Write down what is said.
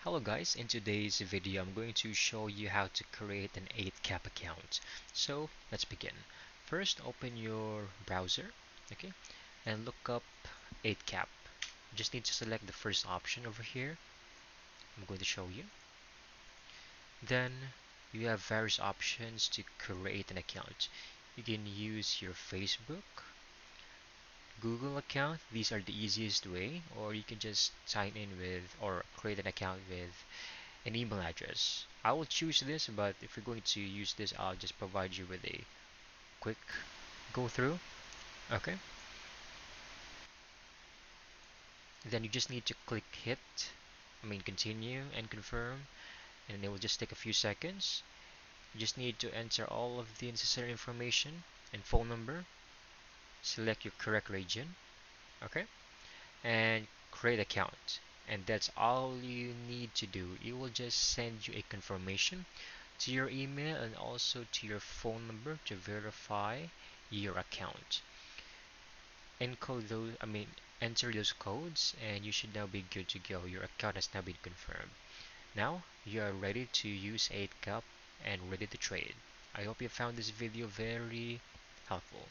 Hello guys, in today's video I'm going to show you how to create an 8cap account. So let's begin. First open your browser, okay, and look up 8cap. You just need to select the first option over here. I'm going to show you. Then you have various options to create an account. You can use your Facebook, Google account. These are the easiest way, or you can just sign in with or create an account with an email address. I will choose this, but if you're going to use this, I'll just provide you with a quick go through. Okay, then you just need to click continue and confirm, and it will just take a few seconds. You just need to enter all of the necessary information and phone number, select your correct region, okay, and create account. And that's all you need to do. It will just send you a confirmation to your email and also to your phone number to verify your account. Encode those, enter those codes, and you should now be good to go. Your account has now been confirmed. Now you are ready to use 8cap and ready to trade. I hope you found this video very helpful.